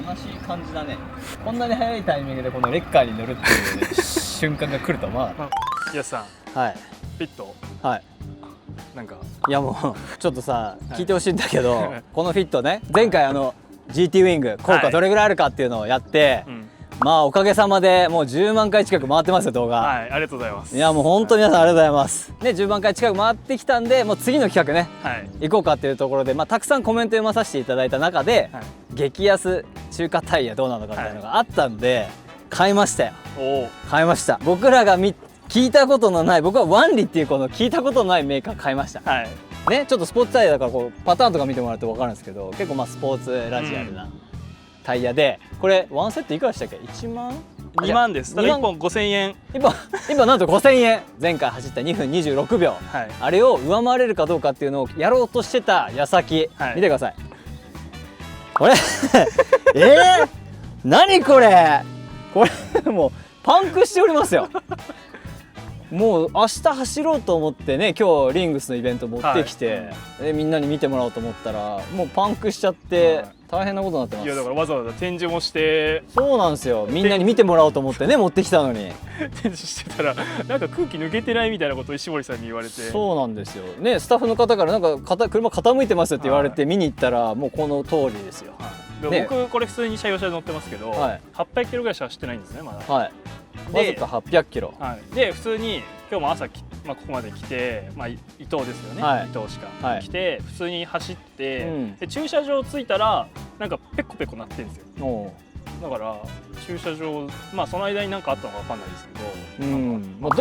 悲しい感じだね。こんなに早いタイミングでこのレッカーに乗るっていう、ね、瞬間が来るとはまあ。やすさん、はい。フィット。はい。なんか。いやもうちょっとさ、聞いてほしいんだけど、このフィットね、前回GT ウィング効果どれぐらいあるかっていうのをやって、まあおかげさまでもう10万回近く回ってますよ動画。はい、ありがとうございます。いやもう本当皆さんありがとうございます。ね、10万回近く回ってきたんで、もう次の企画ね、行こうかっていうところで、まあたくさんコメント読まさせていただいた中で、激安中華タイヤどうなのかみたいなのがあったんで、買いましたよ。買いました。僕らが聞いたことのない、僕はワンリっていうこの聞いたことのないメーカー買いました。ね、ちょっとスポーツタイヤだからこうパターンとか見てもらうと分かるんですけど、結構まあスポーツラジアルなタイヤで、これワンセットいくらでしたっけ？1万？2万です。ただ1本5000円。今なんと5000円。前回走った2分26秒、あれを上回れるかどうかっていうのをやろうとしてた矢先、見てくださいこれ何これもうパンクしておりますよもう明日走ろうと思ってね、今日リングスのイベント持ってきて、みんなに見てもらおうと思ったらもうパンクしちゃって大変なことになってます。いやだからわざわざ展示もして。そうなんですよ、みんなに見てもらおうと思ってね持ってきたのに展示してたらなんか空気抜けてないみたいなことを石森さんに言われて。そうなんですよね、スタッフの方からなんか車傾いてますって言われて見に行ったらもうこの通りですよ。僕これ普通に車用車で乗ってますけど、800キロぐらいしか走ってないんですねまだ。わずか800キロ。で普通に今日も朝ここまで来て、伊藤ですよね、伊藤しか来て普通に走って、で駐車場着いたらなんかペコペコ鳴ってるんですよ。だから駐車場その間に何かあったのか分かんないですけ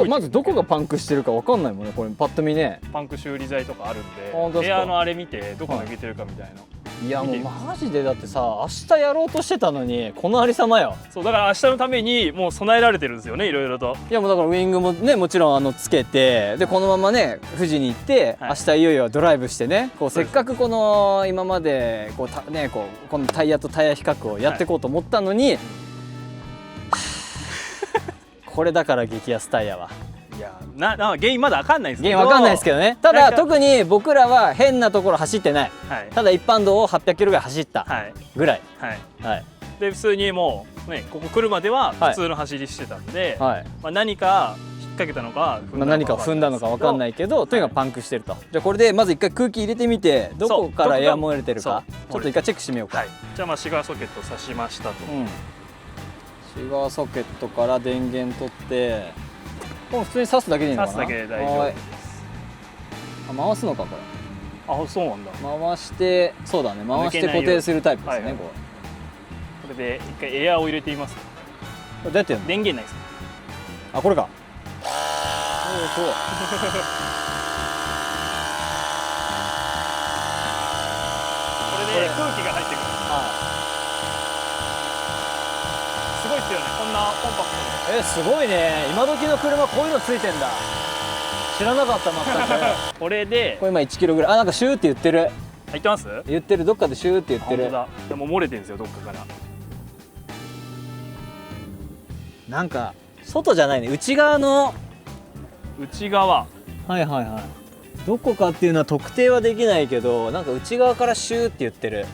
ど、まずどこがパンクしてるか分かんないもんね、これパッと見ね。パンク修理剤とかあるんで、エアのあれ見てどこ抜けてるかみたいな。いやもうマジでだってさ、明日やろうとしてたのにこのありさまよ。そうだから明日のためにもう備えられてるんですよね、いろいろと。いやもうだからウイングもねもちろんつけて、でこのままね富士に行って、明日いよいよドライブしてね、こうせっかくこの今までこのタイヤとタイヤ比較をやっていこうと思ったのに、これだから激安タイヤは。いや原因まだ分かんないですけど。原因分かんないですけどね。ただ特に僕らは変なところ走ってない、ただ一般道を800キロぐらい走ったぐらい。で普通にもうねここ来るまでは普通の走りしてたんで、何か引っ掛けたのか何か踏んだのか分かんないけど、とにかくパンクしてると。じゃあこれでまず一回空気入れてみて、どこからエア漏れてるかちょっと一回チェックしてみようか。じゃあシガーソケット挿しましたと。シガーソケットから電源取って、もう普通に挿すだけでいいのかな。挿すだけで大丈夫です。回すのかこれ。あ、そうなんだ。回して、そうだね、回して固定するタイプですね。これで一回エアを入れてみます。これどうやってやるの？電源ないですか？あ、これか。そう。これで空気が入ってくる。すごいですよね、こんなコンパクトで。すごいね。今時の車こういうのついてんだ。知らなかった全く。これでこれ今1キロぐらい。あ、なんかシューって言ってる。言ってます？言ってる、どっかでシューって言ってる。本当だ。でも漏れてるんですよ、どっかから。なんか外じゃないね、内側の。内側。どこかっていうのは特定はできないけど、なんか内側からシューって言ってる。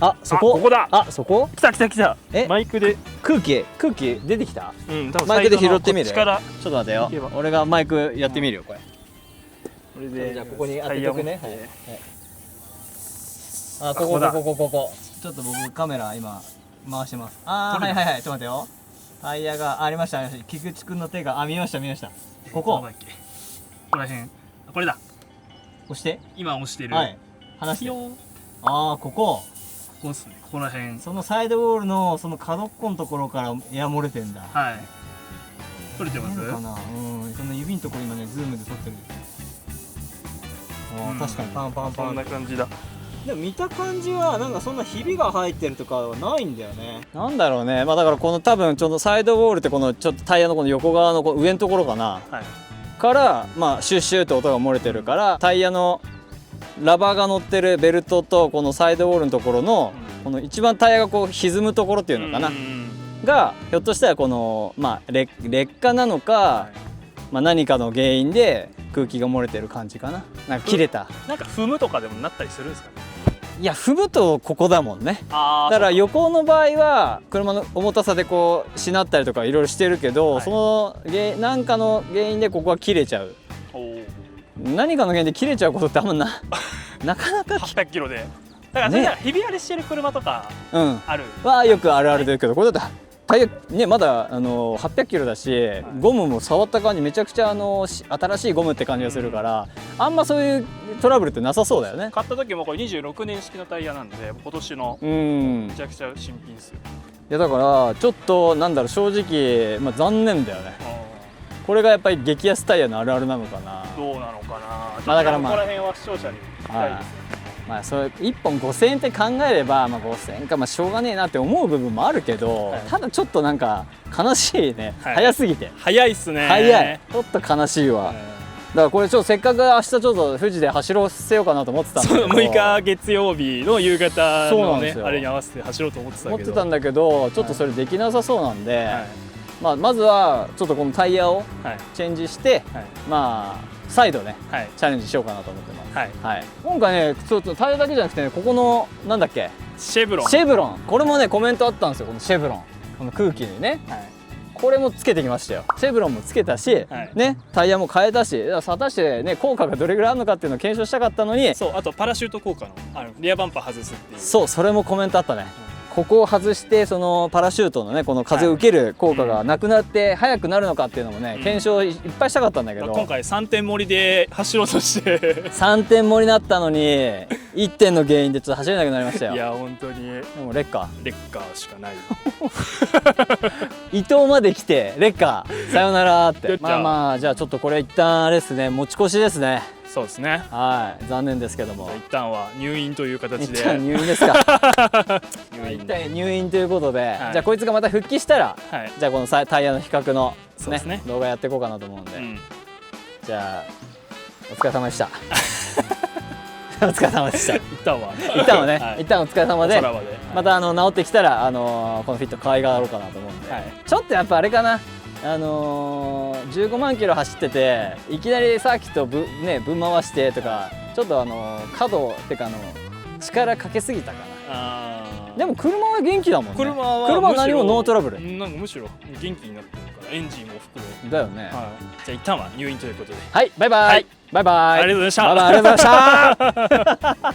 あ、そこ。ここだ。あ、そこ。来た。マイクで空気出てきた。多分マイクで拾ってみる。ちょっと待てよ。俺がマイクやってみるよこれ。これでじゃあここに当てとくね。あ、ここ。ちょっと僕カメラ今回してます。ちょっと待てよ。タイヤがありました。菊池くんの手が見ました。ここ。ここら辺。これだ。押して。今押してる。離して。ああ、ここですね。ここら辺。そのサイドウォールのその角っこのところからエア漏れてんだ。取れてます？かな。その指のところ今ねズームで撮ってる。確かにパン。こんな感じだ。でも見た感じはなんかそんなひびが入ってるとかはないんだよね。なんだろうね。だからこの多分ちょっとサイドウォールってこのちょっとタイヤのこの横側の上のところかな。からシュッシュって音が漏れてるから、タイヤのラバーが乗ってるベルトとこのサイドウォールのところのこの一番タイヤがこう歪むところっていうのかなが、ひょっとしたらこの劣化なのか、何かの原因で空気が漏れてる感じかな。なんか切れた。なんか踏むとかでもなったりするんですかね。いや踏むとここだもんね。だから横の場合は車の重たさでこうしなったりとかいろいろしてるけど、その何かの原因でここは切れちゃう。何かの原因で切れちゃうことってあんまなかなか800キロで。だからそれひび割れしてる車とかあるはよくあるあるだけど、これだってタイヤねまだ800キロだし、ゴムも触った感じめちゃくちゃ新しいゴムって感じがするから、あんまそういうトラブルってなさそうだよね。買った時もこれ26年式のタイヤなんで今年のめちゃくちゃ新品ですよ。いやだからちょっとなんだろう、正直、残念だよね。これがやっぱり激安タイヤのあるあるなのかな。どうなのかな。だからここら辺は視聴者に聞きたいですね。それ1本5000円って考えれば、5000円かしょうがねえなって思う部分もあるけど、ただちょっとなんか悲しいね、早すぎて。早いっすね。早い、ちょっと悲しいわ。だからこれちょっとせっかく明日ちょっと富士で走らせようかなと思ってたんだけど、6日月曜日の夕方のねあれに合わせて走ろうと思ってたんだけど、ちょっとそれできなさそうなんで、まずはちょっとこのタイヤをチェンジして、再度ね、チャレンジしようかなと思ってます。今回ね、ちょっとタイヤだけじゃなくてね、ここのなんだっけ、シェブロン、これもねコメントあったんですよ。このシェブロン、この空気にね、これもつけてきましたよ。シェブロンもつけたし、ね、タイヤも変えたし、果たしてね効果がどれぐらいあるのかっていうのを検証したかったのに、そう、あとパラシュート効果のリアバンパー外すっていう、そう、それもコメントあったね。ここを外してそのパラシュートのねこの風を受ける効果がなくなって速くなるのかっていうのもね検証いっぱいしたかったんだけど、今回3点盛りで走ろうとして3点盛りになったのに1点の原因でちょっと走れなくなりましたよ。いや本当に。でもレッカーしかない伊藤まで来てレッカーさよならって。じゃあちょっとこれ一旦あれですね、持ち越しですね。そうですね。はい、残念ですけども、一旦は入院という形で。一旦入院ですか一旦入院ということで、じゃあこいつがまた復帰したら、じゃあこのタイヤの比較のね動画やっていこうかなと思うんで、じゃあお疲れ様でしたお疲れ様でした。一旦はね、一旦お疲れ様で、また治ってきたらこのフィット可愛がろうかなと思うんで、ちょっとやっぱあれかな、15万キロ走ってていきなりサーキットぶん回してとか、ちょっと角ってか力かけすぎたかな。でも車は元気だもんね。車は何もノートラブル。なんかむしろ元気になってるから、エンジンも含めだよね。じゃあ一旦は入院ということで、はい、バイバイ。バイバイ。ありがとうございました。バイバイ、ありがとうございました